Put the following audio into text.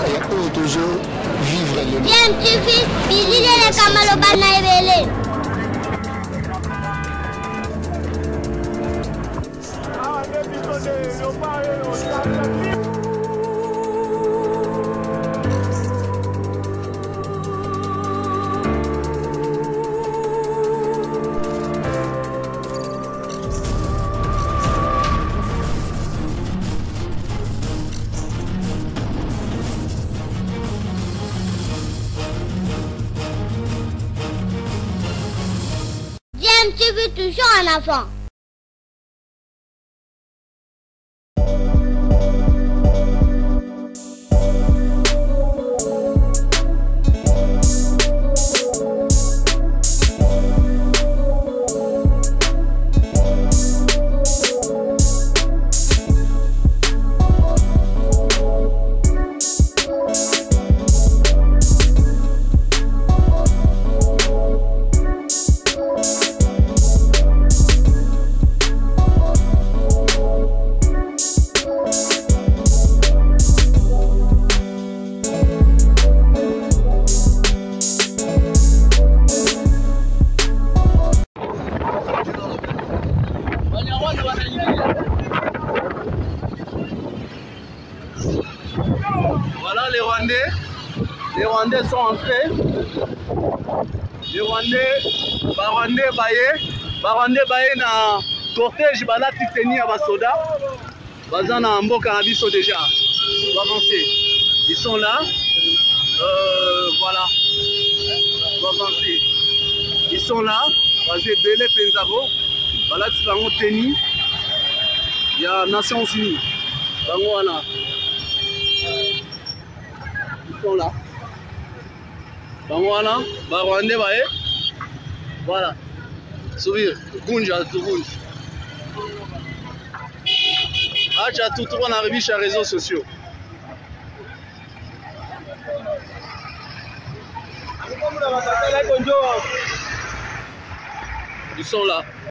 et toujours vivre le Bien, tu fais, Billy le Kamaloba Naibele. James, tu veux toujours un enfant. Voilà les Rwandais sont entrés. Les Rwandais baye na cortège balati tenue ya basoda. Baza na mboka na biso déjà. Avancer. Ils sont là. Voilà. Avancer. Ils sont là. Basé belé penzabo. Balati bango tenue. Il y a Nations Unies. Bango wana. Ils sont là. Voilà, Rwandais, voilà. Sourire, Gunja, Gunja. Acha tout on arrive sur les réseaux sociaux. Ils sont là.